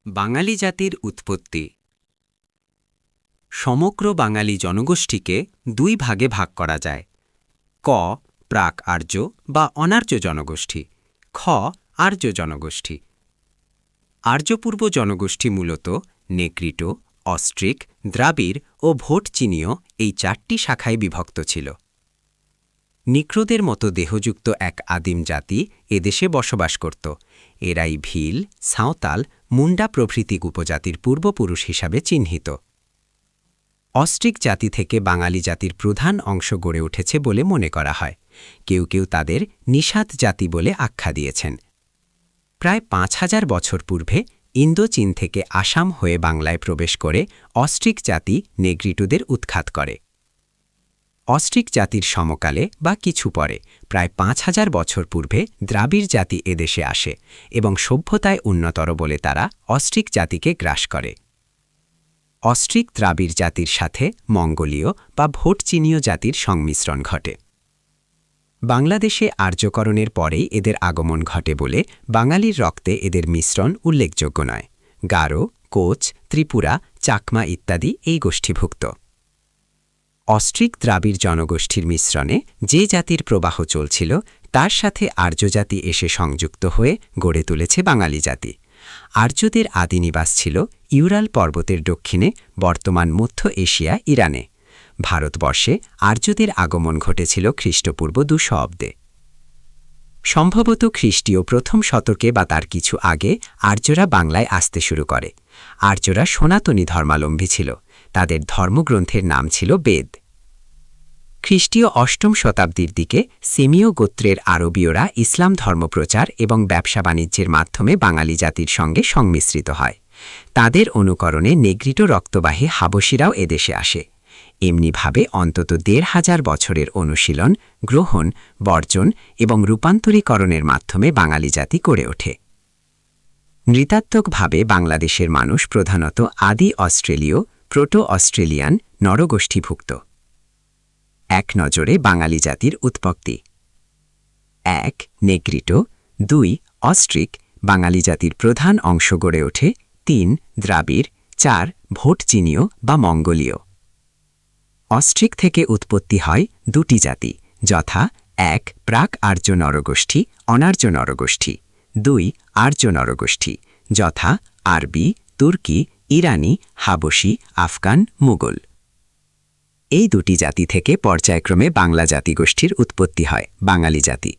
বাঙালি জাতির উৎপত্তি। সমগ্র বাঙালি জনগোষ্ঠীকে দুই ভাগে ভাগ করা যায়। ক প্রাক আর্য বা অনার্য জনগোষ্ঠী, খ আর্য জনগোষ্ঠী। আর্যপূর্ব জনগোষ্ঠী মূলত নেগ্রিটো, অস্ট্রিক, দ্রাবিড় ও ভোটচীনীয় এই চারটি শাখায় বিভক্ত ছিল। নিগ্রোদের মতো দেহযুক্ত এক আদিম জাতি এদেশে বসবাস করত। এরাই ভিল, সাঁওতাল, মুন্ডা প্রভৃতি উপজাতির পূর্বপুরুষ হিসাবে চিহ্নিত। অস্ট্রিক জাতি থেকে বাঙালি জাতির প্রধান অংশ গড়ে উঠেছে বলে মনে করা হয়। কেউ কেউ তাদের নিষাদ জাতি বলে আখ্যা দিয়েছেন। প্রায় ৫,০০০ বছর পূর্বে ইন্দোচীন থেকে আসাম হয়ে বাংলায় প্রবেশ করে অস্ট্রিক জাতি নেগ্রিটোদের উৎখাত করে। অস্ট্রিক জাতির সমকালে বা কিছু পরে প্রায় ৫,০০০ বছর পূর্বে দ্রাবিড় জাতি এদেশে আসে এবং সভ্যতায় উন্নতর বলে তারা অস্ট্রিক জাতিকে গ্রাস করে। অস্ট্রিক দ্রাবিড় জাতির সাথে মঙ্গোলীয় বা ভোটচীনীয় জাতির সংমিশ্রণ ঘটে। বাংলাদেশে আর্যকরণের পরেই এদের আগমন ঘটে বলে বাঙালির রক্তে এদের মিশ্রণ উল্লেখযোগ্য নয়। গারো, কোচ, ত্রিপুরা, চাকমা ইত্যাদি এই গোষ্ঠীভুক্ত। অস্ট্রিক দ্রাবিড় জনগোষ্ঠীর মিশ্রণে যে জাতির প্রবাহ চলছিল তার সাথে আর্য জাতি এসে সংযুক্ত হয়ে গড়ে তুলেছে বাঙালি জাতি। আর্যদের আদিনিবাস ছিল ইউরাল পর্বতের দক্ষিণে বর্তমান মধ্য এশিয়া, ইরানে। ভারতবর্ষে আর্যদের আগমন ঘটেছিল খ্রিস্টপূর্ব ২০০ অব্দে। সম্ভবত খ্রিস্টীয় প্রথম শতকে বা তার কিছু আগে আর্যরা বাংলায় আসতে শুরু করে। আর্যরা সনাতনী ধর্মাবলম্বী ছিল। তাদের ধর্মগ্রন্থের নাম ছিল বেদ। খ্রিস্টীয় অষ্টম শতাব্দীর দিকে সেমীয় গোত্রের আরবীয়রা ইসলাম ধর্মপ্রচার এবং ব্যবসা বাণিজ্যের মাধ্যমে বাঙালি জাতির সঙ্গে সংমিশ্রিত হয়। তাদের অনুকরণে নেগ্রিটো রক্তবাহী হাবশিরাও এদেশে আসে। এমনিভাবে অন্তত ১৫০০ বছরের অনুশীলন, গ্রহণ, বর্জন এবং রূপান্তরীকরণের মাধ্যমে বাঙালি জাতি গড়ে ওঠে। নৃতাত্ত্বকভাবে বাংলাদেশের মানুষ প্রধানত আদি অস্ট্রেলীয়, প্রোটো অস্ট্রেলিয়ান নরগোষ্ঠীভুক্ত। এক নজরে বাঙালি জাতির উৎপত্তি। ১ নেগ্রিটো, ২ অস্ট্রিক, বাঙালি জাতির প্রধান অংশ গড়ে ওঠে। ৩ দ্রাবিড়, ৪ ভোটচীনীয় বা মঙ্গোলীয়। অস্ট্রিক থেকে উৎপত্তি হয় দুটি জাতি, যথা ১ প্রাক আর্য নরগোষ্ঠী, অনার্য নরগোষ্ঠী, ২ আর্য নরগোষ্ঠী, যথা আরবি, তুর্কি, ইরানি, হাবশি, আফগান, মুঘল। এই দুটি জাতি থেকে পর্যায়ক্রমে বাংলা জাতিগোষ্ঠীর উৎপত্তি হয়, বাঙালি জাতি।